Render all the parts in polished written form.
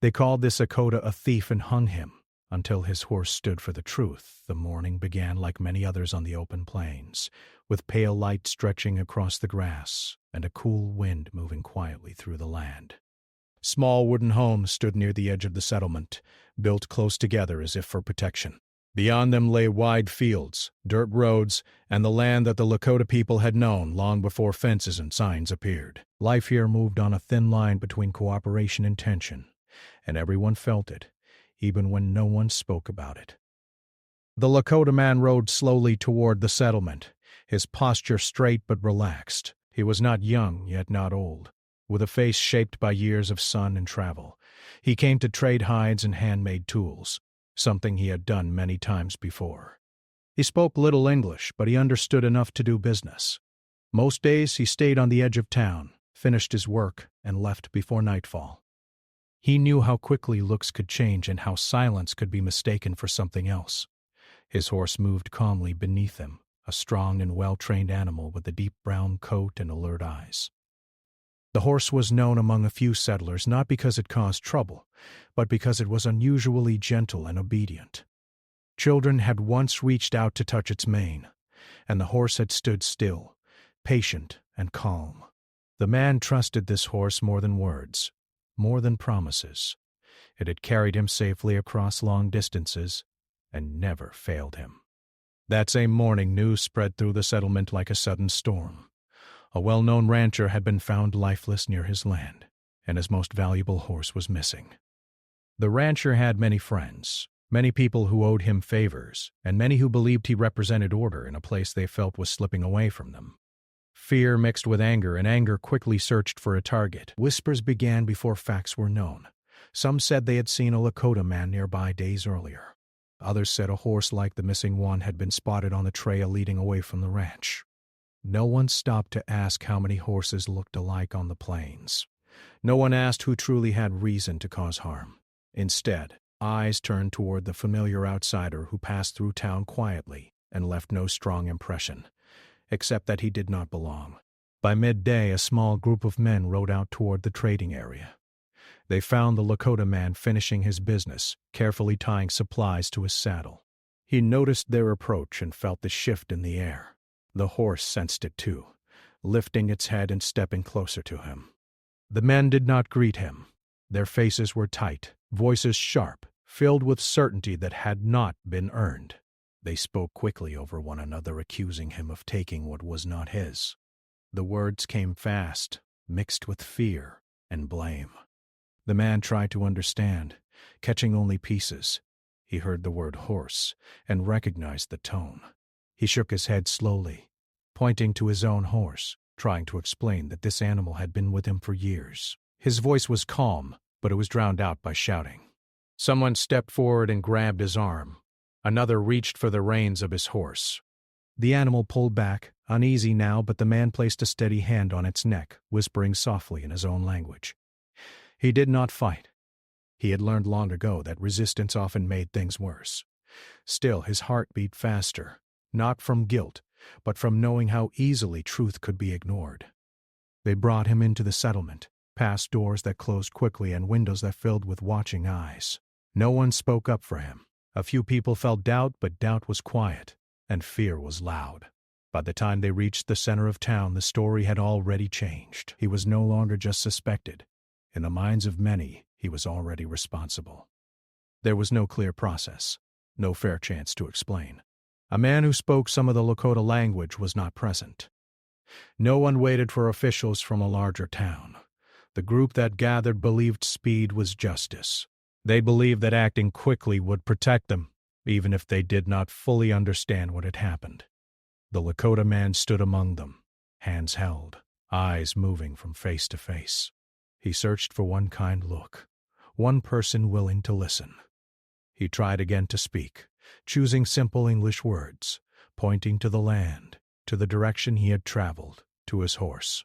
They called this Lakota a thief and hung him. Until his horse stood for the truth, the morning began like many others on the open plains, with pale light stretching across the grass and a cool wind moving quietly through the land. Small wooden homes stood near the edge of the settlement, built close together as if for protection. Beyond them lay wide fields, dirt roads, and the land that the Lakota people had known long before fences and signs appeared. Life here moved on a thin line between cooperation and tension, and everyone felt it, even when no one spoke about it. The Lakota man rode slowly toward the settlement, his posture straight but relaxed. He was not young, yet not old, with a face shaped by years of sun and travel. He came to trade hides and handmade tools, something he had done many times before. He spoke little English, but he understood enough to do business. Most days he stayed on the edge of town, finished his work, and left before nightfall. He knew how quickly looks could change and how silence could be mistaken for something else. His horse moved calmly beneath him, a strong and well-trained animal with a deep brown coat and alert eyes. The horse was known among a few settlers not because it caused trouble, but because it was unusually gentle and obedient. Children had once reached out to touch its mane, and the horse had stood still, patient and calm. The man trusted this horse more than words, more than promises. It had carried him safely across long distances and never failed him. That same morning, news spread through the settlement like a sudden storm. A well-known rancher had been found lifeless near his land, and his most valuable horse was missing. The rancher had many friends, many people who owed him favors, and many who believed he represented order in a place they felt was slipping away from them. Fear mixed with anger, and anger quickly searched for a target. Whispers began before facts were known. Some said they had seen a Lakota man nearby days earlier. Others said a horse like the missing one had been spotted on the trail leading away from the ranch. No one stopped to ask how many horses looked alike on the plains. No one asked who truly had reason to cause harm. Instead, eyes turned toward the familiar outsider who passed through town quietly and left no strong impression, except that he did not belong. By midday, a small group of men rode out toward the trading area. They found the Lakota man finishing his business, carefully tying supplies to his saddle. He noticed their approach and felt the shift in the air. The horse sensed it too, lifting its head and stepping closer to him. The men did not greet him. Their faces were tight, voices sharp, filled with certainty that had not been earned. They spoke quickly over one another, accusing him of taking what was not his. The words came fast, mixed with fear and blame. The man tried to understand, catching only pieces. He heard the word horse and recognized the tone. He shook his head slowly, pointing to his own horse, trying to explain that this animal had been with him for years. His voice was calm, but it was drowned out by shouting. Someone stepped forward and grabbed his arm. Another reached for the reins of his horse. The animal pulled back, uneasy now, but the man placed a steady hand on its neck, whispering softly in his own language. He did not fight. He had learned long ago that resistance often made things worse. Still, his heart beat faster, not from guilt, but from knowing how easily truth could be ignored. They brought him into the settlement, past doors that closed quickly and windows that filled with watching eyes. No one spoke up for him. A few people felt doubt, but doubt was quiet, and fear was loud. By the time they reached the center of town, the story had already changed. He was no longer just suspected. In the minds of many, he was already responsible. There was no clear process, no fair chance to explain. A man who spoke some of the Lakota language was not present. No one waited for officials from a larger town. The group that gathered believed speed was justice. They believed that acting quickly would protect them, even if they did not fully understand what had happened. The Lakota man stood among them, hands held, eyes moving from face to face. He searched for one kind look, one person willing to listen. He tried again to speak, choosing simple English words, pointing to the land, to the direction he had traveled, to his horse.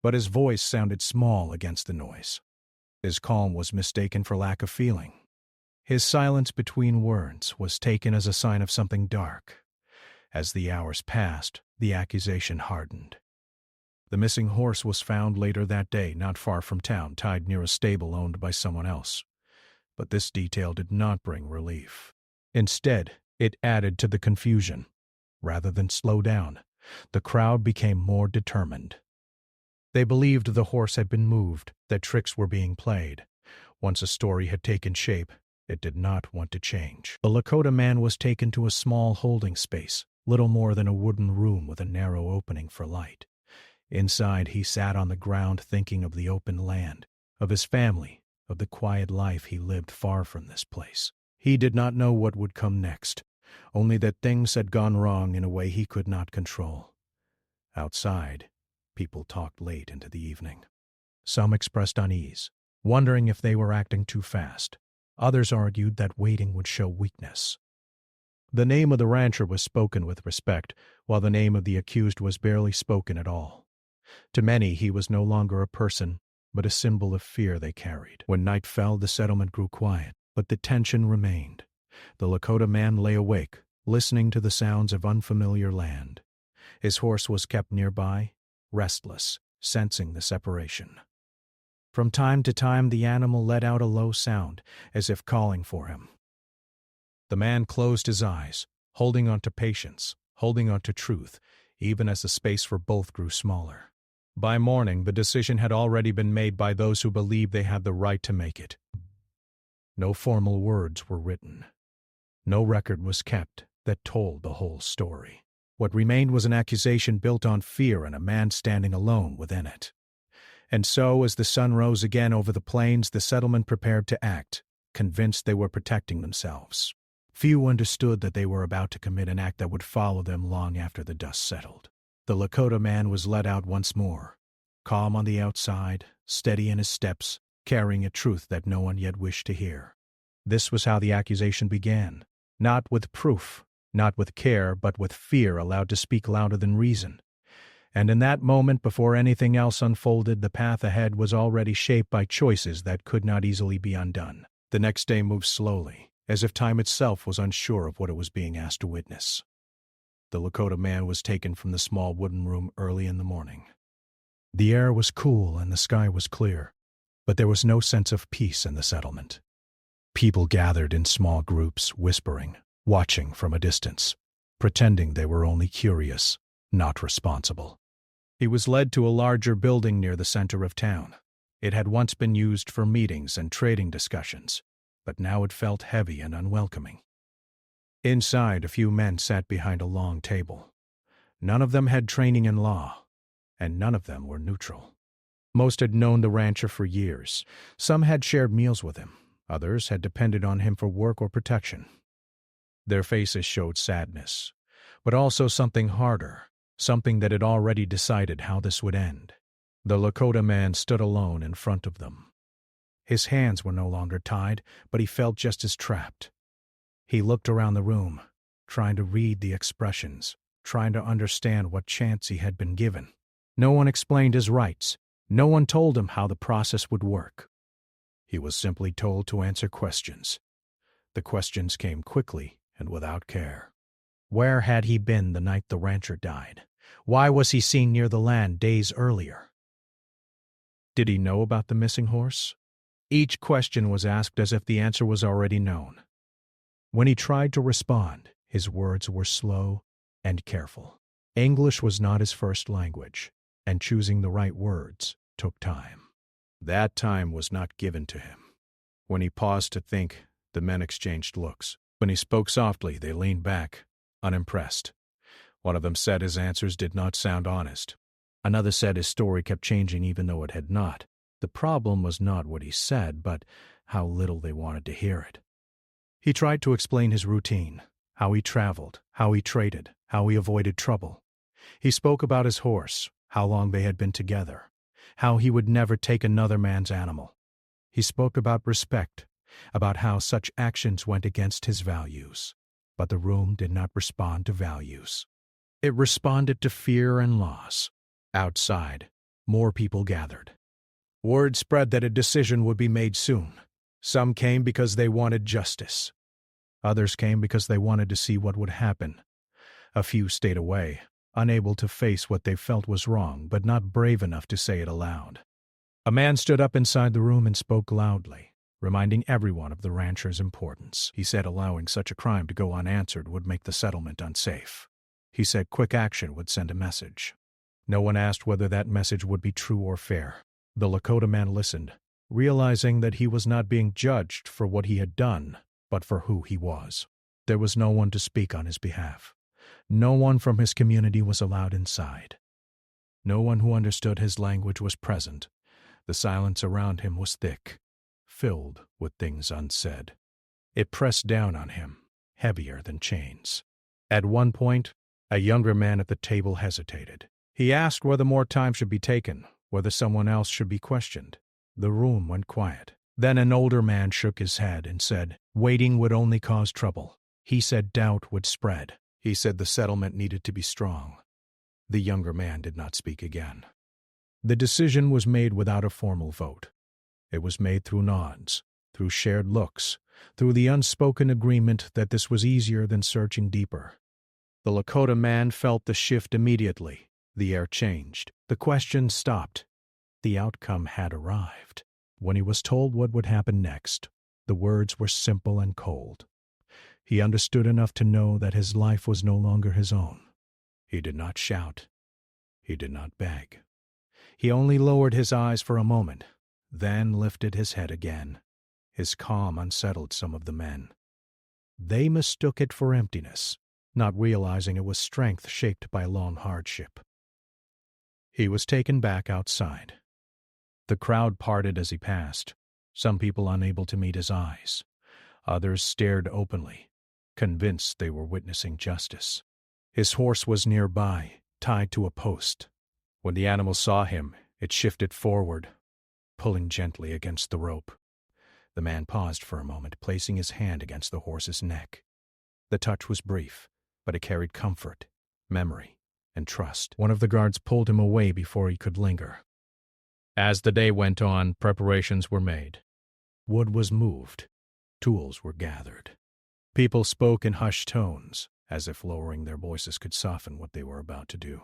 But his voice sounded small against the noise. His calm was mistaken for lack of feeling. His silence between words was taken as a sign of something dark. As the hours passed, the accusation hardened. The missing horse was found later that day, not far from town, tied near a stable owned by someone else. But this detail did not bring relief. Instead, it added to the confusion. Rather than slow down, the crowd became more determined. They believed the horse had been moved, that tricks were being played. Once a story had taken shape, it did not want to change. The Lakota man was taken to a small holding space, little more than a wooden room with a narrow opening for light. Inside, he sat on the ground thinking of the open land, of his family, of the quiet life he lived far from this place. He did not know what would come next, only that things had gone wrong in a way he could not control. Outside, people talked late into the evening. Some expressed unease, wondering if they were acting too fast. Others argued that waiting would show weakness. The name of the rancher was spoken with respect, while the name of the accused was barely spoken at all. To many, he was no longer a person, but a symbol of fear they carried. When night fell, the settlement grew quiet, but the tension remained. The Lakota man lay awake, listening to the sounds of unfamiliar land. His horse was kept nearby, restless, sensing the separation. From time to time, the animal let out a low sound, as if calling for him. The man closed his eyes, holding on to patience, holding on to truth, even as the space for both grew smaller. By morning, the decision had already been made by those who believed they had the right to make it. No formal words were written. No record was kept that told the whole story. What remained was an accusation built on fear and a man standing alone within it. And so, as the sun rose again over the plains, the settlement prepared to act, convinced they were protecting themselves. Few understood that they were about to commit an act that would follow them long after the dust settled. The Lakota man was led out once more, calm on the outside, steady in his steps, carrying a truth that no one yet wished to hear. This was how the accusation began, not with proof, not with care, but with fear allowed to speak louder than reason. And in that moment, before anything else unfolded, the path ahead was already shaped by choices that could not easily be undone. The next day moved slowly, as if time itself was unsure of what it was being asked to witness. The Lakota man was taken from the small wooden room early in the morning. The air was cool and the sky was clear, but there was no sense of peace in the settlement. People gathered in small groups, whispering, watching from a distance, pretending they were only curious, not responsible. He was led to a larger building near the center of town. It had once been used for meetings and trading discussions, but now it felt heavy and unwelcoming. Inside, a few men sat behind a long table. None of them had training in law, and none of them were neutral. Most had known the rancher for years. Some had shared meals with him. Others had depended on him for work or protection. Their faces showed sadness, but also something harder, something that had already decided how this would end. The Lakota man stood alone in front of them. His hands were no longer tied, but he felt just as trapped. He looked around the room, trying to read the expressions, trying to understand what chance he had been given. No one explained his rights. No one told him how the process would work. He was simply told to answer questions. The questions came quickly and without care. Where had he been the night the rancher died? Why was he seen near the land days earlier? Did he know about the missing horse? Each question was asked as if the answer was already known. When he tried to respond, his words were slow and careful. English was not his first language, and choosing the right words took time. That time was not given to him. When he paused to think, the men exchanged looks. When he spoke softly, they leaned back, unimpressed. One of them said his answers did not sound honest. Another said his story kept changing even though it had not. The problem was not what he said, but how little they wanted to hear it. He tried to explain his routine, how he traveled, how he traded, how he avoided trouble. He spoke about his horse, how long they had been together, how he would never take another man's animal. He spoke about respect, about how such actions went against his values. But the room did not respond to values. It responded to fear and loss. Outside, more people gathered. Word spread that a decision would be made soon. Some came because they wanted justice. Others came because they wanted to see what would happen. A few stayed away, unable to face what they felt was wrong, but not brave enough to say it aloud. A man stood up inside the room and spoke loudly. reminding everyone of the rancher's importance. He said allowing such a crime to go unanswered would make the settlement unsafe. He said quick action would send a message. No one asked whether that message would be true or fair. The Lakota man listened, realizing that he was not being judged for what he had done, but for who he was. There was no one to speak on his behalf. No one from his community was allowed inside. No one who understood his language was present. The silence around him was thick, filled with things unsaid. It pressed down on him, heavier than chains. At one point, a younger man at the table hesitated. He asked whether more time should be taken, whether someone else should be questioned. The room went quiet. Then an older man shook his head and said, waiting would only cause trouble. He said doubt would spread. He said the settlement needed to be strong. The younger man did not speak again. The decision was made without a formal vote. It was made through nods, through shared looks, through the unspoken agreement that this was easier than searching deeper. The Lakota man felt the shift immediately. The air changed. The questions stopped. The outcome had arrived. When he was told what would happen next, the words were simple and cold. He understood enough to know that his life was no longer his own. He did not shout. He did not beg. He only lowered his eyes for a moment, then lifted his head again. His calm unsettled some of the men. They mistook it for emptiness, not realizing it was strength shaped by long hardship. He was taken back outside. The crowd parted as he passed, some people unable to meet his eyes. Others stared openly, convinced they were witnessing justice. His horse was nearby, tied to a post. When the animal saw him, it shifted forward, pulling gently against the rope. The man paused for a moment, placing his hand against the horse's neck. The touch was brief, but it carried comfort, memory, and trust. One of the guards pulled him away before he could linger. As the day went on, preparations were made. Wood was moved. Tools were gathered. People spoke in hushed tones, as if lowering their voices could soften what they were about to do.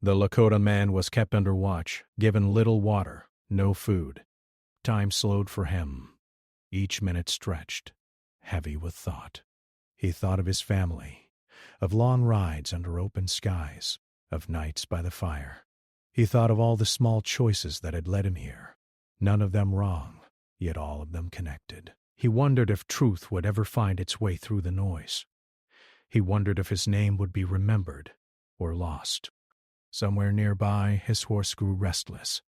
The Lakota man was kept under watch, given little water, no food. Time slowed for him. Each minute stretched, heavy with thought. He thought of his family, of long rides under open skies, of nights by the fire. He thought of all the small choices that had led him here, none of them wrong, yet all of them connected. He wondered if truth would ever find its way through the noise. He wondered if his name would be remembered or lost. Somewhere nearby, his horse grew restless.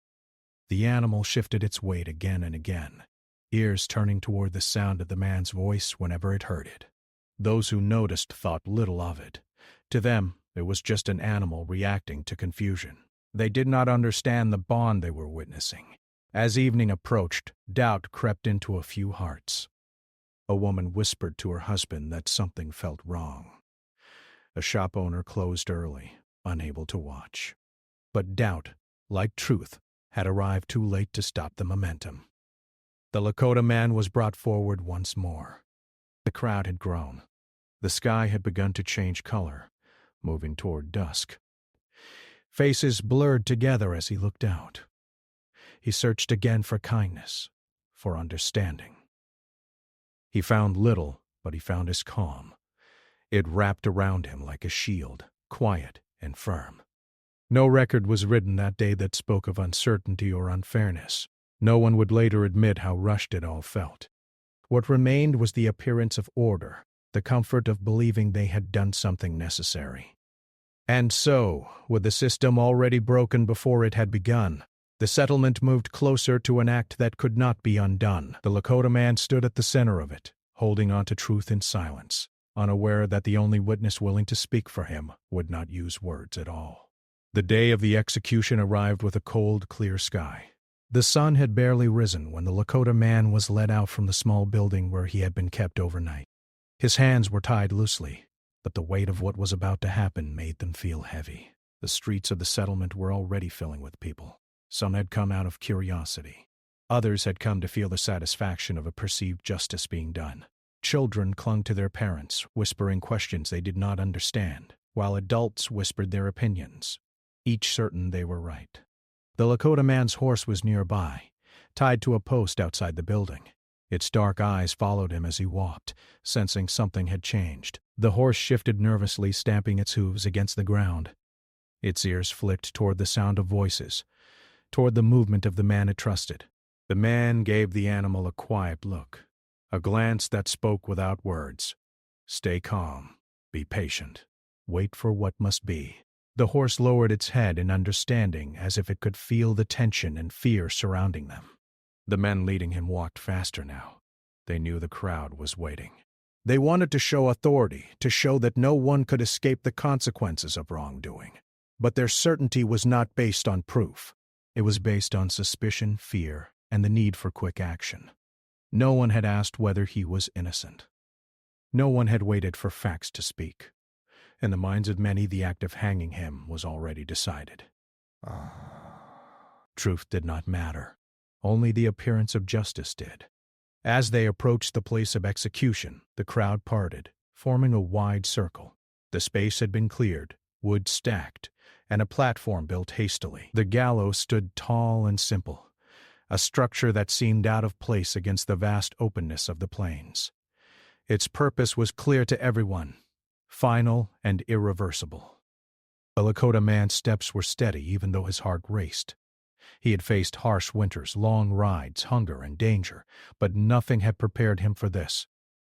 The animal shifted its weight again and again, ears turning toward the sound of the man's voice whenever it heard it. Those who noticed thought little of it. To them, it was just an animal reacting to confusion. They did not understand the bond they were witnessing. As evening approached, doubt crept into a few hearts. A woman whispered to her husband that something felt wrong. A shop owner closed early, unable to watch. But doubt, like truth, had arrived too late to stop the momentum. The Lakota man was brought forward once more. The crowd had grown. The sky had begun to change color, moving toward dusk. Faces blurred together as he looked out. He searched again for kindness, for understanding. He found little, but he found his calm. It wrapped around him like a shield, quiet and firm. No record was written that day that spoke of uncertainty or unfairness. No one would later admit how rushed it all felt. What remained was the appearance of order, the comfort of believing they had done something necessary. And so, with the system already broken before it had begun, the settlement moved closer to an act that could not be undone. The Lakota man stood at the center of it, holding on to truth in silence, unaware that the only witness willing to speak for him would not use words at all. The day of the execution arrived with a cold, clear sky. The sun had barely risen when the Lakota man was led out from the small building where he had been kept overnight. His hands were tied loosely, but the weight of what was about to happen made them feel heavy. The streets of the settlement were already filling with people. Some had come out of curiosity. Others had come to feel the satisfaction of a perceived justice being done. Children clung to their parents, whispering questions they did not understand, while adults whispered their opinions, each certain they were right. The Lakota man's horse was nearby, tied to a post outside the building. Its dark eyes followed him as he walked, sensing something had changed. The horse shifted nervously, stamping its hooves against the ground. Its ears flicked toward the sound of voices, toward the movement of the man it trusted. The man gave the animal a quiet look, a glance that spoke without words. Stay calm, be patient, wait for what must be. The horse lowered its head in understanding, as if it could feel the tension and fear surrounding them. The men leading him walked faster now. They knew the crowd was waiting. They wanted to show authority, to show that no one could escape the consequences of wrongdoing. But their certainty was not based on proof. It was based on suspicion, fear, and the need for quick action. No one had asked whether he was innocent. No one had waited for facts to speak. In the minds of many, the act of hanging him was already decided. Truth did not matter. Only the appearance of justice did. As they approached the place of execution, the crowd parted, forming a wide circle. The space had been cleared, wood stacked, and a platform built hastily. The gallows stood tall and simple, a structure that seemed out of place against the vast openness of the plains. Its purpose was clear to everyone, final and irreversible. The Lakota man's steps were steady even though his heart raced. He had faced harsh winters, long rides, hunger, and danger, but nothing had prepared him for this.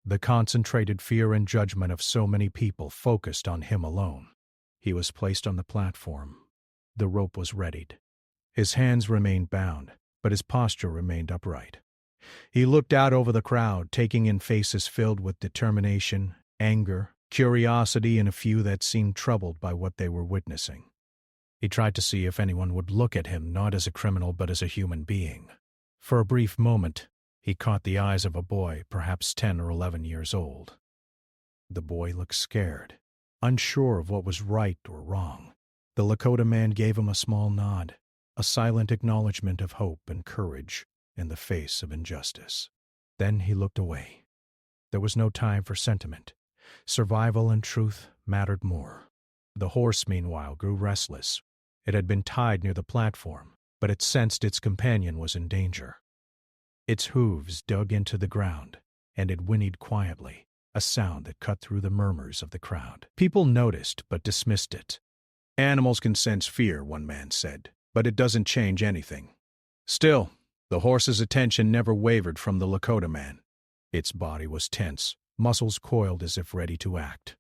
The concentrated fear and judgment of so many people focused on him alone. He was placed on the platform. The rope was readied. His hands remained bound, but his posture remained upright. He looked out over the crowd, taking in faces filled with determination, anger, curiosity, and a few that seemed troubled by what they were witnessing. He tried to see if anyone would look at him not as a criminal but as a human being. For a brief moment, he caught the eyes of a boy, perhaps 10 or 11 years old. The boy looked scared, unsure of what was right or wrong. The Lakota man gave him a small nod, a silent acknowledgement of hope and courage in the face of injustice. Then he looked away. There was no time for sentiment. Survival and truth mattered more. The horse, meanwhile, grew restless. It had been tied near the platform, but it sensed its companion was in danger. Its hooves dug into the ground, and it whinnied quietly, a sound that cut through the murmurs of the crowd. People noticed but dismissed it. "Animals can sense fear," one man said, "but it doesn't change anything." Still, the horse's attention never wavered from the Lakota man. Its body was tense, muscles coiled as if ready to act.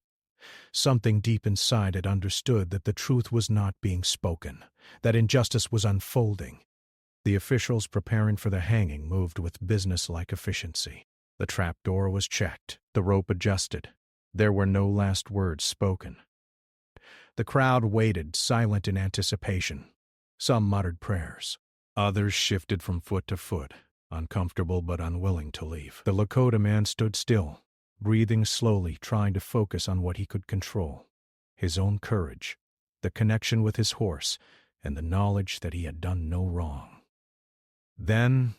Something deep inside it understood that the truth was not being spoken, that injustice was unfolding. The officials preparing for the hanging moved with businesslike efficiency. The trap door was checked, the rope adjusted. There were no last words spoken. The crowd waited, silent in anticipation. Some muttered prayers. Others shifted from foot to foot, uncomfortable but unwilling to leave. The Lakota man stood still, breathing slowly, trying to focus on what he could control. His own courage, the connection with his horse, and the knowledge that he had done no wrong. Then,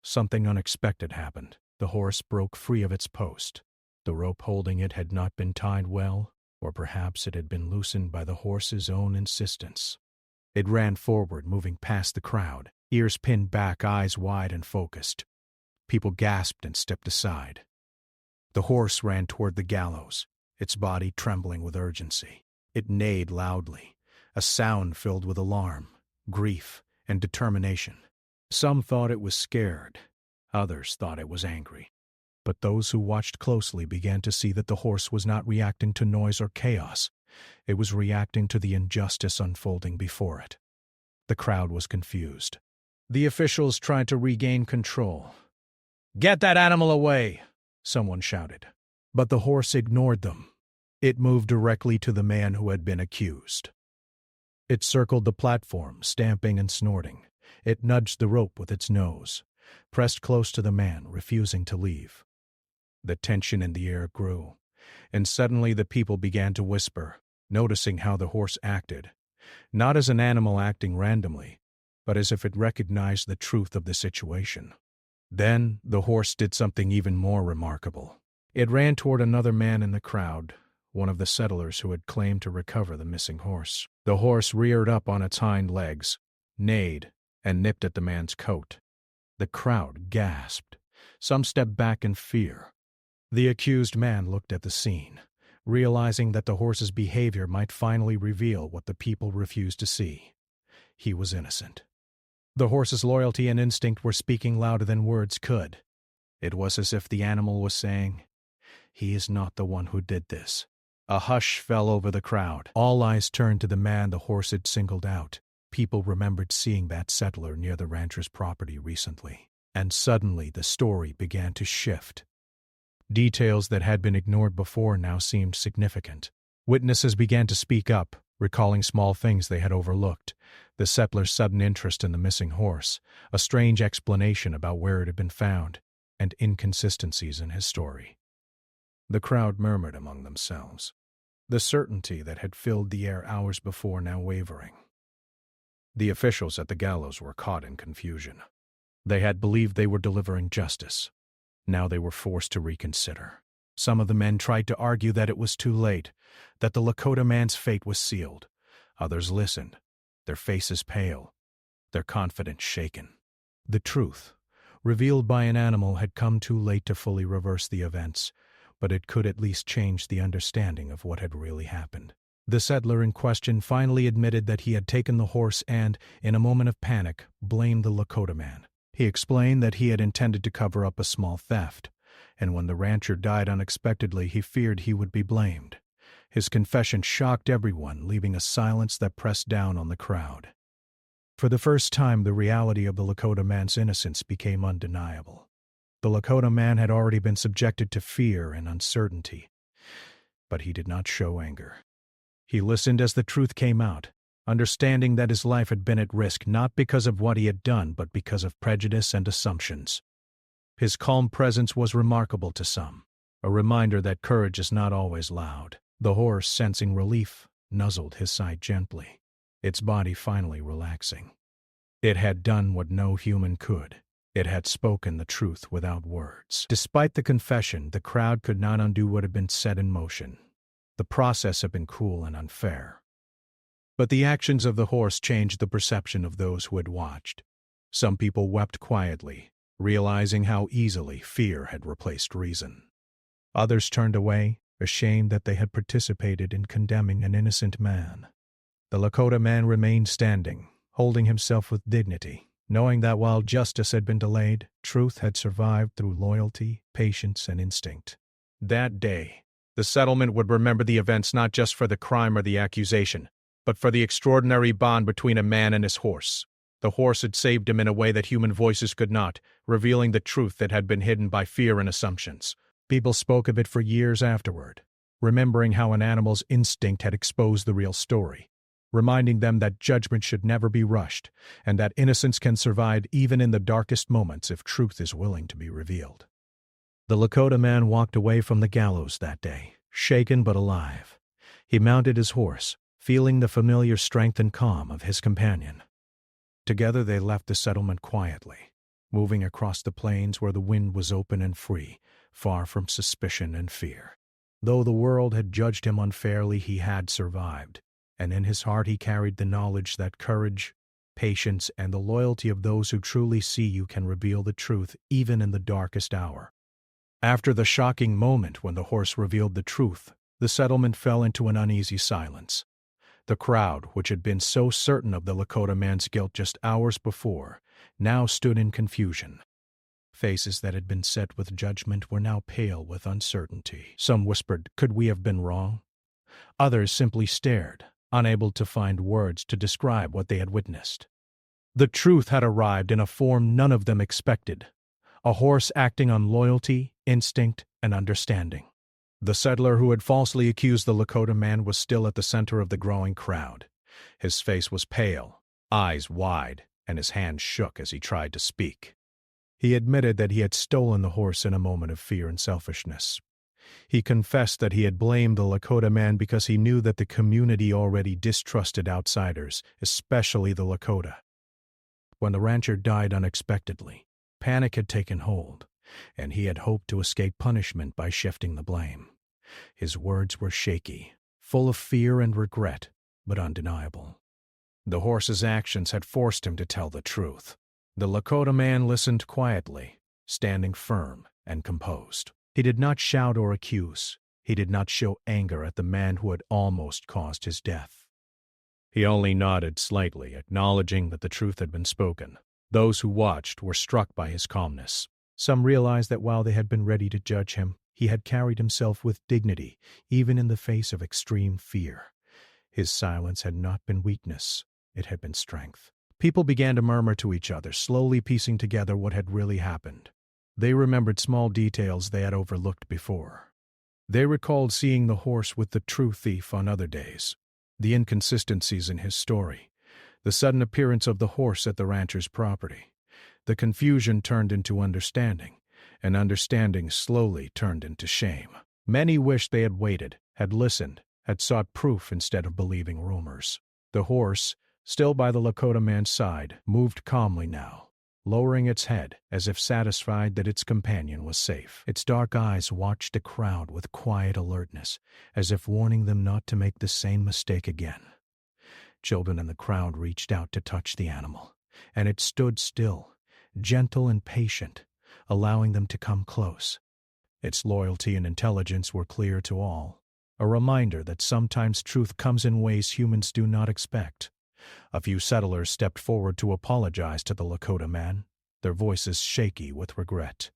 something unexpected happened. The horse broke free of its post. The rope holding it had not been tied well, or perhaps it had been loosened by the horse's own insistence. It ran forward, moving past the crowd, ears pinned back, eyes wide and focused. People gasped and stepped aside. The horse ran toward the gallows, its body trembling with urgency. It neighed loudly, a sound filled with alarm, grief, and determination. Some thought it was scared, others thought it was angry. But those who watched closely began to see that the horse was not reacting to noise or chaos. It was reacting to the injustice unfolding before it. The crowd was confused. The officials tried to regain control. "Get that animal away!" someone shouted. But the horse ignored them. It moved directly to the man who had been accused. It circled the platform, stamping and snorting. It nudged the rope with its nose, pressed close to the man, refusing to leave. The tension in the air grew, and suddenly the people began to whisper, noticing how the horse acted, not as an animal acting randomly, but as if it recognized the truth of the situation. Then the horse did something even more remarkable. It ran toward another man in the crowd, one of the settlers who had claimed to recover the missing horse. The horse reared up on its hind legs, neighed, and nipped at the man's coat. The crowd gasped. Some stepped back in fear. The accused man looked at the scene, realizing that the horse's behavior might finally reveal what the people refused to see. He was innocent. The horse's loyalty and instinct were speaking louder than words could. It was as if the animal was saying, "He is not the one who did this." A hush fell over the crowd. All eyes turned to the man the horse had singled out. People remembered seeing that settler near the rancher's property recently. And suddenly the story began to shift. Details that had been ignored before now seemed significant. Witnesses began to speak up, recalling small things they had overlooked: the settler's sudden interest in the missing horse, a strange explanation about where it had been found, and inconsistencies in his story. The crowd murmured among themselves, the certainty that had filled the air hours before now wavering. The officials at the gallows were caught in confusion. They had believed they were delivering justice. Now they were forced to reconsider. Some of the men tried to argue that it was too late, that the Lakota man's fate was sealed. Others listened, their faces pale, their confidence shaken. The truth, revealed by an animal, had come too late to fully reverse the events, but it could at least change the understanding of what had really happened. The settler in question finally admitted that he had taken the horse and, in a moment of panic, blamed the Lakota man. He explained that he had intended to cover up a small theft, and when the rancher died unexpectedly, he feared he would be blamed. His confession shocked everyone, leaving a silence that pressed down on the crowd. For the first time, the reality of the Lakota man's innocence became undeniable. The Lakota man had already been subjected to fear and uncertainty, but he did not show anger. He listened as the truth came out, understanding that his life had been at risk not because of what he had done, but because of prejudice and assumptions. His calm presence was remarkable to some, a reminder that courage is not always loud. The horse, sensing relief, nuzzled his side gently, its body finally relaxing. It had done what no human could. It had spoken the truth without words. Despite the confession, the crowd could not undo what had been set in motion. The process had been cruel and unfair. But the actions of the horse changed the perception of those who had watched. Some people wept quietly, realizing how easily fear had replaced reason. Others turned away, ashamed that they had participated in condemning an innocent man. The Lakota man remained standing, holding himself with dignity, knowing that while justice had been delayed, truth had survived through loyalty, patience, and instinct. That day, the settlement would remember the events not just for the crime or the accusation, but for the extraordinary bond between a man and his horse. The horse had saved him in a way that human voices could not, revealing the truth that had been hidden by fear and assumptions. People spoke of it for years afterward, remembering how an animal's instinct had exposed the real story, reminding them that judgment should never be rushed, and that innocence can survive even in the darkest moments if truth is willing to be revealed. The Lakota man walked away from the gallows that day, shaken but alive. He mounted his horse, feeling the familiar strength and calm of his companion. Together they left the settlement quietly, moving across the plains where the wind was open and free, far from suspicion and fear. Though the world had judged him unfairly, he had survived, and in his heart he carried the knowledge that courage, patience, and the loyalty of those who truly see you can reveal the truth even in the darkest hour. After the shocking moment when the horse revealed the truth, the settlement fell into an uneasy silence. The crowd, which had been so certain of the Lakota man's guilt just hours before, now stood in confusion. Faces that had been set with judgment were now pale with uncertainty. Some whispered, "Could we have been wrong?" Others simply stared, unable to find words to describe what they had witnessed. The truth had arrived in a form none of them expected, a horse acting on loyalty, instinct, and understanding. The settler who had falsely accused the Lakota man was still at the center of the growing crowd. His face was pale, eyes wide, and his hands shook as he tried to speak. He admitted that he had stolen the horse in a moment of fear and selfishness. He confessed that he had blamed the Lakota man because he knew that the community already distrusted outsiders, especially the Lakota. When the rancher died unexpectedly, panic had taken hold, and he had hoped to escape punishment by shifting the blame. His words were shaky, full of fear and regret, but undeniable. The horse's actions had forced him to tell the truth. The Lakota man listened quietly, standing firm and composed. He did not shout or accuse. He did not show anger at the man who had almost caused his death. He only nodded slightly, acknowledging that the truth had been spoken. Those who watched were struck by his calmness. Some realized that while they had been ready to judge him, he had carried himself with dignity, even in the face of extreme fear. His silence had not been weakness, it had been strength. People began to murmur to each other, slowly piecing together what had really happened. They remembered small details they had overlooked before. They recalled seeing the horse with the true thief on other days, the inconsistencies in his story, the sudden appearance of the horse at the rancher's property. The confusion turned into understanding, and understanding slowly turned into shame. Many wished they had waited, had listened, had sought proof instead of believing rumors. The horse, still by the Lakota man's side, moved calmly now, lowering its head as if satisfied that its companion was safe. Its dark eyes watched the crowd with quiet alertness, as if warning them not to make the same mistake again. Children in the crowd reached out to touch the animal, and it stood still, gentle and patient, allowing them to come close. Its loyalty and intelligence were clear to all, a reminder that sometimes truth comes in ways humans do not expect. A few settlers stepped forward to apologize to the Lakota man, their voices shaky with regret.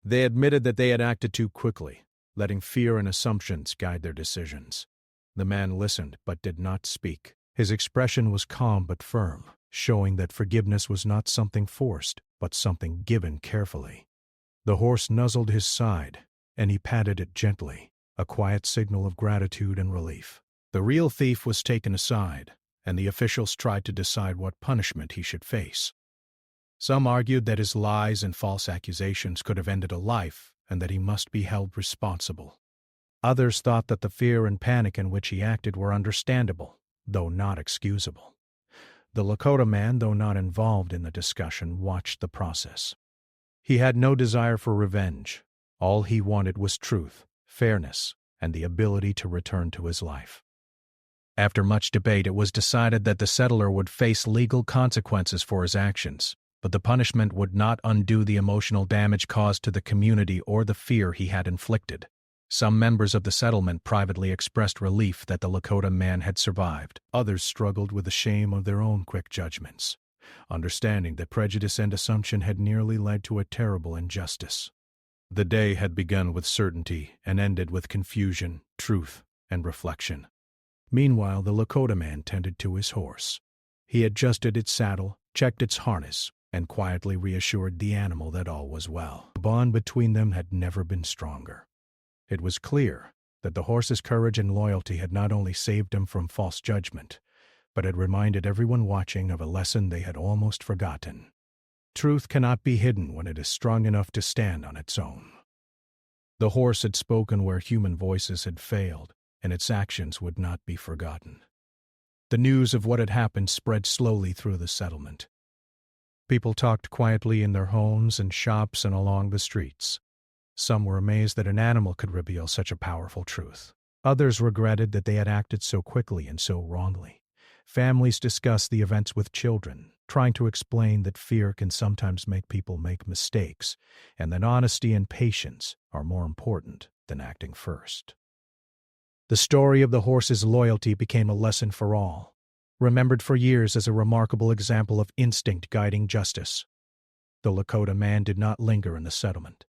They admitted that they had acted too quickly, letting fear and assumptions guide their decisions. The man listened but did not speak. His expression was calm but firm, showing that forgiveness was not something forced, but something given carefully. The horse nuzzled his side, and he patted it gently, a quiet signal of gratitude and relief. The real thief was taken aside, and the officials tried to decide what punishment he should face. Some argued that his lies and false accusations could have ended a life and that he must be held responsible. Others thought that the fear and panic in which he acted were understandable, though not excusable. The Lakota man, though not involved in the discussion, watched the process. He had no desire for revenge. All he wanted was truth, fairness, and the ability to return to his life. After much debate, it was decided that the settler would face legal consequences for his actions, but the punishment would not undo the emotional damage caused to the community or the fear he had inflicted. Some members of the settlement privately expressed relief that the Lakota man had survived. Others struggled with the shame of their own quick judgments, understanding that prejudice and assumption had nearly led to a terrible injustice. The day had begun with certainty and ended with confusion, truth, and reflection. Meanwhile, the Lakota man tended to his horse. He adjusted its saddle, checked its harness, and quietly reassured the animal that all was well. The bond between them had never been stronger. It was clear that the horse's courage and loyalty had not only saved him from false judgment, but had reminded everyone watching of a lesson they had almost forgotten. Truth cannot be hidden when it is strong enough to stand on its own. The horse had spoken where human voices had failed, and its actions would not be forgotten. The news of what had happened spread slowly through the settlement. People talked quietly in their homes and shops and along the streets. Some were amazed that an animal could reveal such a powerful truth. Others regretted that they had acted so quickly and so wrongly. Families discussed the events with children, trying to explain that fear can sometimes make people make mistakes, and that honesty and patience are more important than acting first. The story of the horse's loyalty became a lesson for all, remembered for years as a remarkable example of instinct guiding justice. The Lakota man did not linger in the settlement.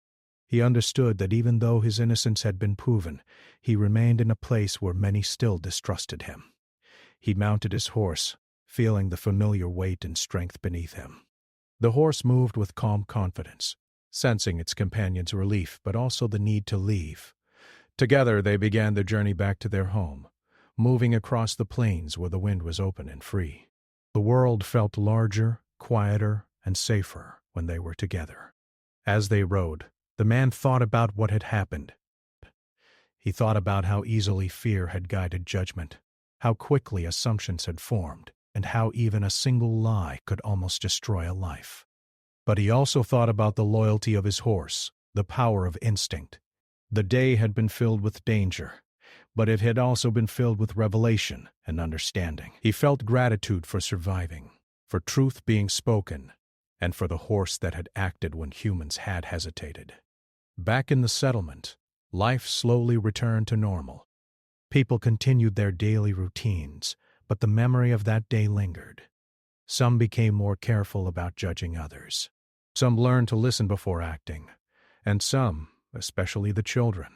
He understood that even though his innocence had been proven, he remained in a place where many still distrusted him. He mounted his horse, feeling the familiar weight and strength beneath him. The horse moved with calm confidence, sensing its companion's relief but also the need to leave. Together they began the journey back to their home, moving across the plains where the wind was open and free. The world felt larger, quieter, and safer when they were together. As they rode, the man thought about what had happened. He thought about how easily fear had guided judgment, how quickly assumptions had formed, and how even a single lie could almost destroy a life. But he also thought about the loyalty of his horse, the power of instinct. The day had been filled with danger, but it had also been filled with revelation and understanding. He felt gratitude for surviving, for truth being spoken, and for the horse that had acted when humans had hesitated. Back in the settlement, life slowly returned to normal. People continued their daily routines, but the memory of that day lingered. Some became more careful about judging others. Some learned to listen before acting, and some, especially the children,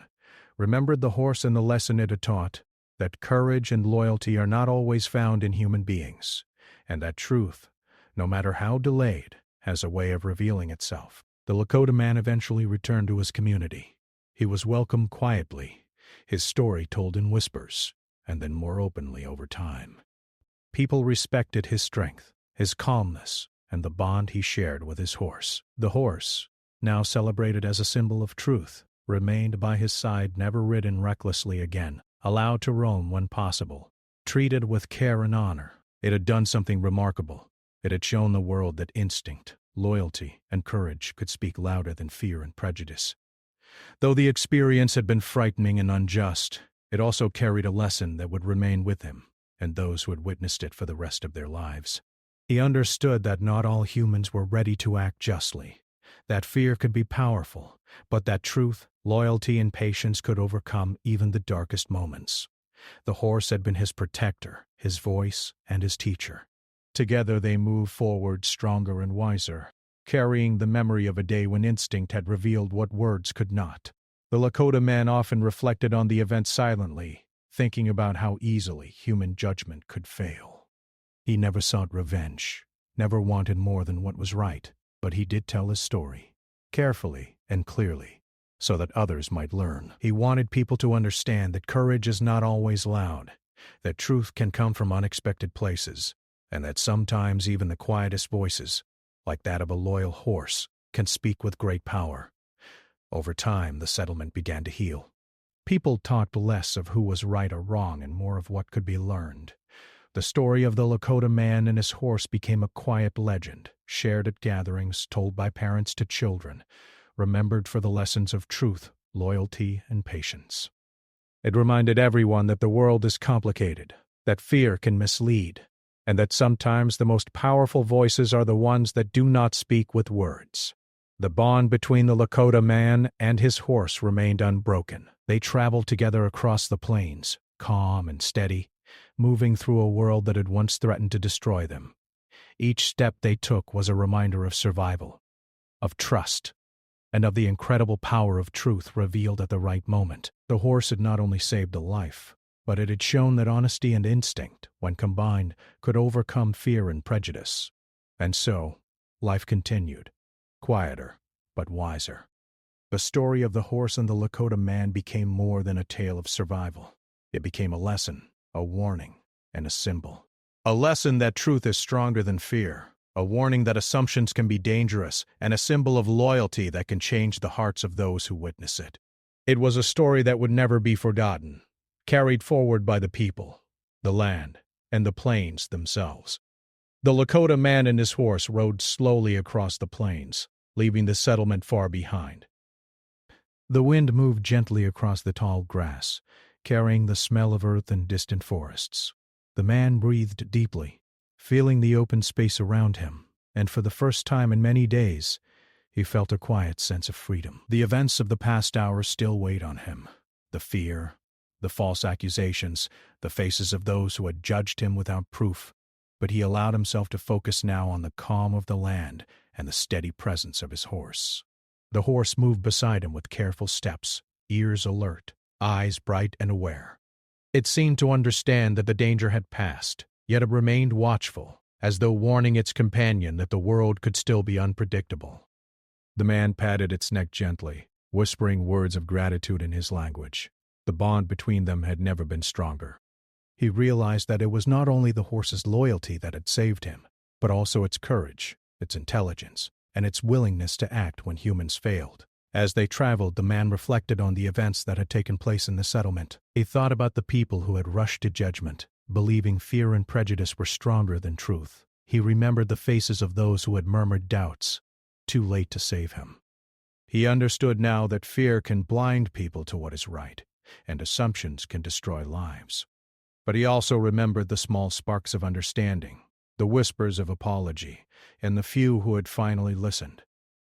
remembered the horse and the lesson it had taught, that courage and loyalty are not always found in human beings, and that truth, no matter how delayed, has a way of revealing itself. The Lakota man eventually returned to his community. He was welcomed quietly, his story told in whispers, and then more openly over time. People respected his strength, his calmness, and the bond he shared with his horse. The horse, now celebrated as a symbol of truth, remained by his side, never ridden recklessly again, allowed to roam when possible, treated with care and honor. It had done something remarkable. It had shown the world that instinct, loyalty, and courage could speak louder than fear and prejudice. Though the experience had been frightening and unjust, it also carried a lesson that would remain with him and those who had witnessed it for the rest of their lives. He understood that not all humans were ready to act justly, that fear could be powerful, but that truth, loyalty, and patience could overcome even the darkest moments. The horse had been his protector, his voice, and his teacher. Together they moved forward stronger and wiser, carrying the memory of a day when instinct had revealed what words could not. The Lakota man often reflected on the event silently, thinking about how easily human judgment could fail. He never sought revenge, never wanted more than what was right, but he did tell his story, carefully and clearly, so that others might learn. He wanted people to understand that courage is not always loud, that truth can come from unexpected places, and that sometimes even the quietest voices, like that of a loyal horse, can speak with great power. Over time, the settlement began to heal. People talked less of who was right or wrong and more of what could be learned. The story of the Lakota man and his horse became a quiet legend, shared at gatherings, told by parents to children, remembered for the lessons of truth, loyalty, and patience. It reminded everyone that the world is complicated, that fear can mislead, and that sometimes the most powerful voices are the ones that do not speak with words. The bond between the Lakota man and his horse remained unbroken. They traveled together across the plains, calm and steady, moving through a world that had once threatened to destroy them. Each step they took was a reminder of survival, of trust, and of the incredible power of truth revealed at the right moment. The horse had not only saved a life, but it had shown that honesty and instinct, when combined, could overcome fear and prejudice. And so, life continued, quieter but wiser. The story of the horse and the Lakota man became more than a tale of survival. It became a lesson, a warning, and a symbol. A lesson that truth is stronger than fear, a warning that assumptions can be dangerous, and a symbol of loyalty that can change the hearts of those who witness it. It was a story that would never be forgotten, carried forward by the people, the land, and the plains themselves. The Lakota man and his horse rode slowly across the plains, leaving the settlement far behind. The wind moved gently across the tall grass, carrying the smell of earth and distant forests. The man breathed deeply, feeling the open space around him, and for the first time in many days, he felt a quiet sense of freedom. The events of the past hours still weighed on him. The fear, the false accusations, the faces of those who had judged him without proof, but he allowed himself to focus now on the calm of the land and the steady presence of his horse. The horse moved beside him with careful steps, ears alert, eyes bright and aware. It seemed to understand that the danger had passed, yet it remained watchful, as though warning its companion that the world could still be unpredictable. The man patted its neck gently, whispering words of gratitude in his language. The bond between them had never been stronger. He realized that it was not only the horse's loyalty that had saved him, but also its courage, its intelligence, and its willingness to act when humans failed. As they traveled, the man reflected on the events that had taken place in the settlement. He thought about the people who had rushed to judgment, believing fear and prejudice were stronger than truth. He remembered the faces of those who had murmured doubts, too late to save him. He understood now that fear can blind people to what is right, and assumptions can destroy lives. But he also remembered the small sparks of understanding, the whispers of apology, and the few who had finally listened.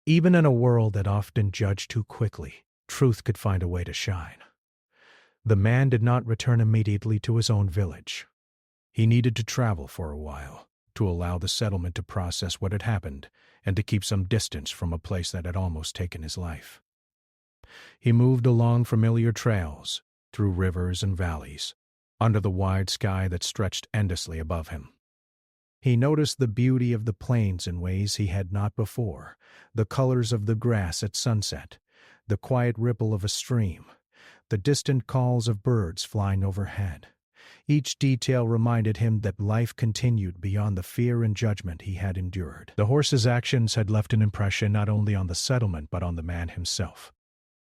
Even in a world that often judged too quickly, truth could find a way to shine. The man did not return immediately to his own village. He needed to travel for a while, to allow the settlement to process what had happened and to keep some distance from a place that had almost taken his life. He moved along familiar trails, through rivers and valleys, under the wide sky that stretched endlessly above him. He noticed the beauty of the plains in ways he had not before, the colors of the grass at sunset, the quiet ripple of a stream, the distant calls of birds flying overhead. Each detail reminded him that life continued beyond the fear and judgment he had endured. The horse's actions had left an impression not only on the settlement but on the man himself.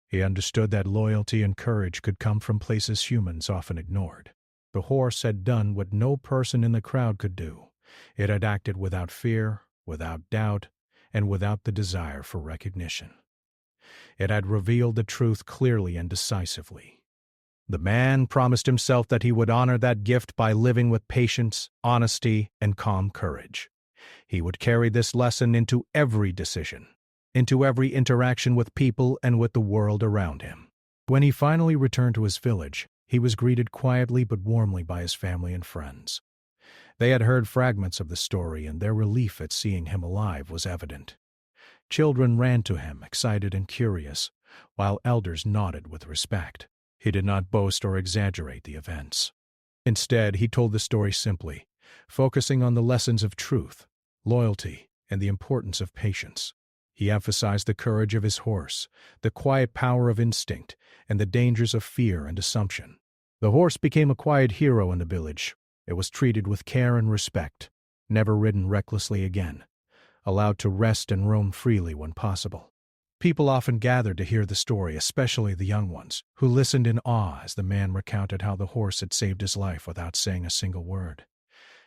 He understood that loyalty and courage could come from places humans often ignored. The horse had done what no person in the crowd could do. It had acted without fear, without doubt, and without the desire for recognition. It had revealed the truth clearly and decisively. The man promised himself that he would honor that gift by living with patience, honesty, and calm courage. He would carry this lesson into every decision, into every interaction with people and with the world around him. When he finally returned to his village, he was greeted quietly but warmly by his family and friends. They had heard fragments of the story, and their relief at seeing him alive was evident. Children ran to him, excited and curious, while elders nodded with respect. He did not boast or exaggerate the events. Instead, he told the story simply, focusing on the lessons of truth, loyalty, and the importance of patience. He emphasized the courage of his horse, the quiet power of instinct, and the dangers of fear and assumption. The horse became a quiet hero in the village. It was treated with care and respect, never ridden recklessly again, allowed to rest and roam freely when possible. People often gathered to hear the story, especially the young ones, who listened in awe as the man recounted how the horse had saved his life without saying a single word.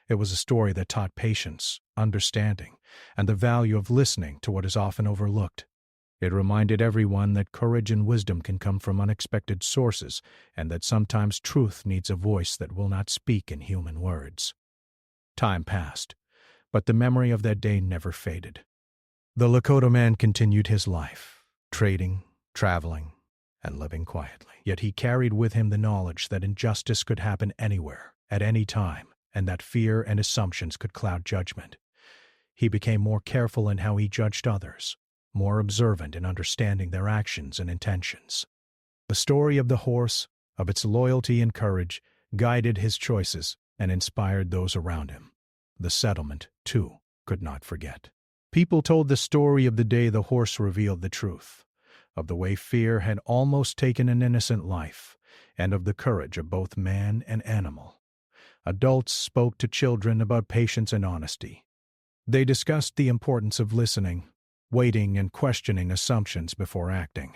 It was a story that taught patience, understanding, and the value of listening to what is often overlooked. It reminded everyone that courage and wisdom can come from unexpected sources, and that sometimes truth needs a voice that will not speak in human words. Time passed, but the memory of that day never faded. The Lakota man continued his life, trading, traveling, and living quietly. Yet he carried with him the knowledge that injustice could happen anywhere, at any time, and that fear and assumptions could cloud judgment. He became more careful in how he judged others, more observant in understanding their actions and intentions. The story of the horse, of its loyalty and courage, guided his choices and inspired those around him. The settlement, too, could not forget. People told the story of the day the horse revealed the truth, of the way fear had almost taken an innocent life, and of the courage of both man and animal. Adults spoke to children about patience and honesty. They discussed the importance of listening, waiting, and questioning assumptions before acting.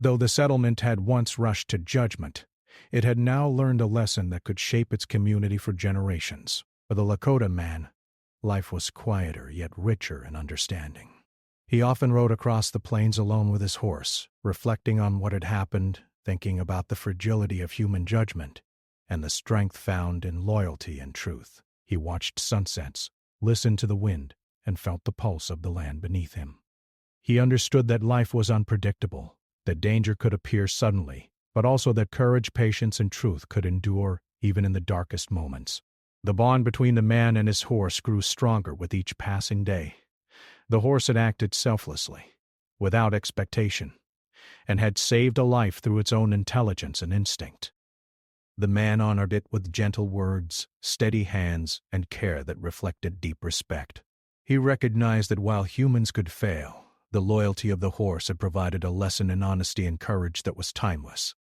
Though the settlement had once rushed to judgment, it had now learned a lesson that could shape its community for generations. For the Lakota man, life was quieter yet richer in understanding. He often rode across the plains alone with his horse, reflecting on what had happened, thinking about the fragility of human judgment, and the strength found in loyalty and truth. He watched sunsets, listened to the wind, and felt the pulse of the land beneath him. He understood that life was unpredictable, that danger could appear suddenly, but also that courage, patience, and truth could endure even in the darkest moments. The bond between the man and his horse grew stronger with each passing day. The horse had acted selflessly, without expectation, and had saved a life through its own intelligence and instinct. The man honored it with gentle words, steady hands, and care that reflected deep respect. He recognized that while humans could fail, the loyalty of the horse had provided a lesson in honesty and courage that was timeless.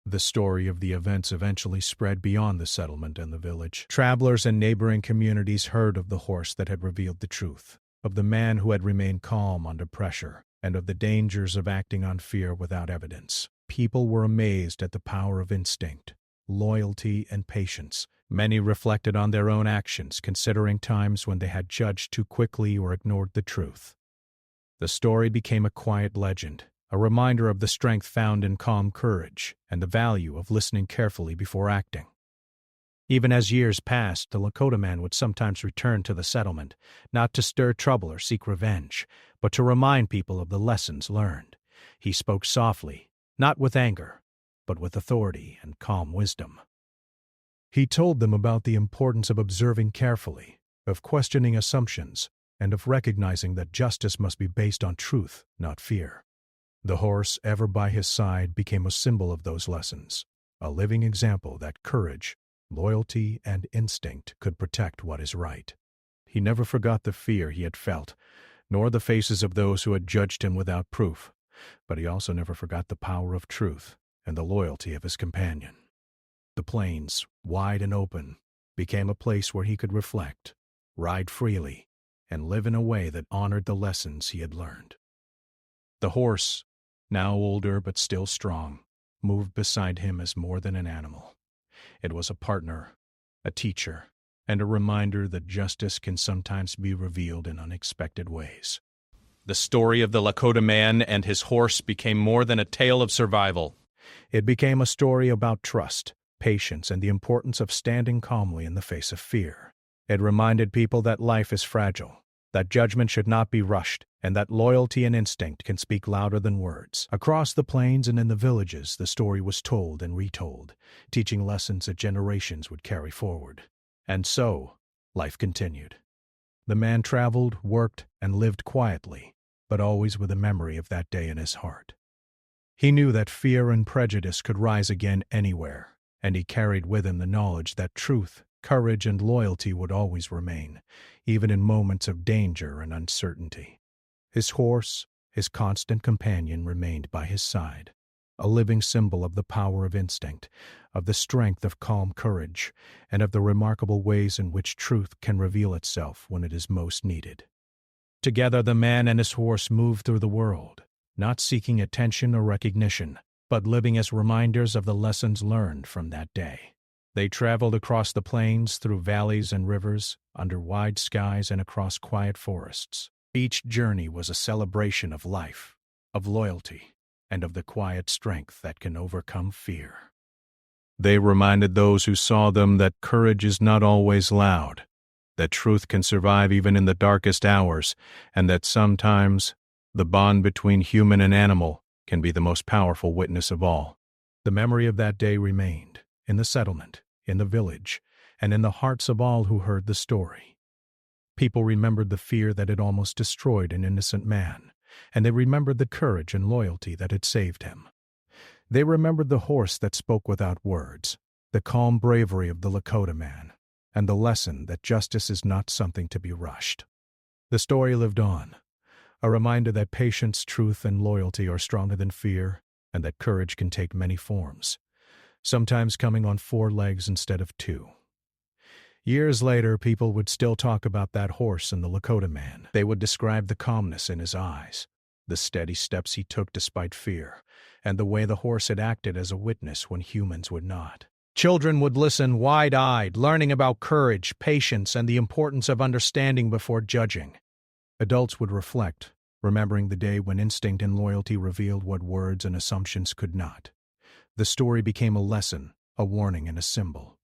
The story of the events eventually spread beyond the settlement and the village. Travelers and neighboring communities heard of the horse that had revealed the truth, of the man who had remained calm under pressure, and of the dangers of acting on fear without evidence. People were amazed at the power of instinct, loyalty, and patience. Many reflected on their own actions, considering times when they had judged too quickly or ignored the truth. The story became a quiet legend, a reminder of the strength found in calm courage and the value of listening carefully before acting. Even as years passed, the Lakota man would sometimes return to the settlement, not to stir trouble or seek revenge, but to remind people of the lessons learned. He spoke softly, not with anger, but with authority and calm wisdom. He told them about the importance of observing carefully, of questioning assumptions, and of recognizing that justice must be based on truth, not fear. The horse, ever by his side, became a symbol of those lessons, a living example that courage, loyalty, and instinct could protect what is right. He never forgot the fear he had felt, nor the faces of those who had judged him without proof, but he also never forgot the power of truth and the loyalty of his companion. The plains, wide and open, became a place where he could reflect, ride freely, and live in a way that honored the lessons he had learned. The horse, now older but still strong, moved beside him as more than an animal. It was a partner, a teacher, and a reminder that justice can sometimes be revealed in unexpected ways. The story of the Lakota man and his horse became more than a tale of survival. It became a story about trust, patience, and the importance of standing calmly in the face of fear. It reminded people that life is fragile, that judgment should not be rushed, and that loyalty and instinct can speak louder than words. Across the plains and in the villages, the story was told and retold, teaching lessons that generations would carry forward. And so, life continued. The man traveled, worked, and lived quietly, but always with a memory of that day in his heart. He knew that fear and prejudice could rise again anywhere, and he carried with him the knowledge that truth, courage, and loyalty would always remain, even in moments of danger and uncertainty. His horse, his constant companion, remained by his side, a living symbol of the power of instinct, of the strength of calm courage, and of the remarkable ways in which truth can reveal itself when it is most needed. Together, the man and his horse moved through the world, not seeking attention or recognition, but living as reminders of the lessons learned from that day. They traveled across the plains, through valleys and rivers, under wide skies and across quiet forests. Each journey was a celebration of life, of loyalty, and of the quiet strength that can overcome fear. They reminded those who saw them that courage is not always loud, that truth can survive even in the darkest hours, and that sometimes the bond between human and animal can be the most powerful witness of all. The memory of that day remained, in the settlement, in the village, and in the hearts of all who heard the story. People remembered the fear that had almost destroyed an innocent man, and they remembered the courage and loyalty that had saved him. They remembered the horse that spoke without words, the calm bravery of the Lakota man, and the lesson that justice is not something to be rushed. The story lived on, a reminder that patience, truth, and loyalty are stronger than fear, and that courage can take many forms, sometimes coming on 4 legs instead of 2. Years later, people would still talk about that horse and the Lakota man. They would describe the calmness in his eyes, the steady steps he took despite fear, and the way the horse had acted as a witness when humans would not. Children would listen wide-eyed, learning about courage, patience, and the importance of understanding before judging. Adults would reflect, remembering the day when instinct and loyalty revealed what words and assumptions could not. The story became a lesson, a warning, and a symbol,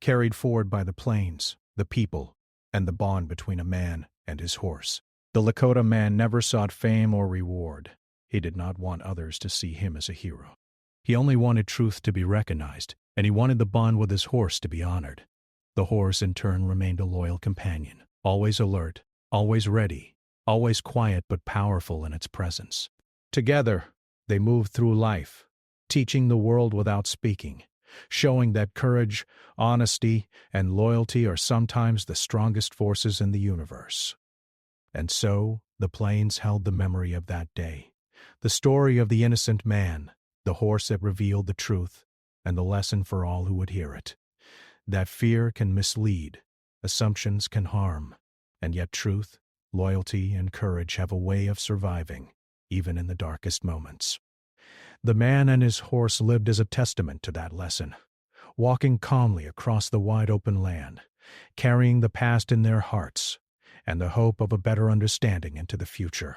carried forward by the plains, the people, and the bond between a man and his horse. The Lakota man never sought fame or reward. He did not want others to see him as a hero. He only wanted truth to be recognized, and he wanted the bond with his horse to be honored. The horse, in turn, remained a loyal companion, always alert, always ready, always quiet but powerful in its presence. Together, they moved through life, teaching the world without speaking, showing that courage, honesty, and loyalty are sometimes the strongest forces in the universe. And so, the plains held the memory of that day, the story of the innocent man, the horse that revealed the truth, and the lesson for all who would hear it. That fear can mislead, assumptions can harm, and yet truth, loyalty, and courage have a way of surviving, even in the darkest moments. The man and his horse lived as a testament to that lesson, walking calmly across the wide open land, carrying the past in their hearts, and the hope of a better understanding into the future.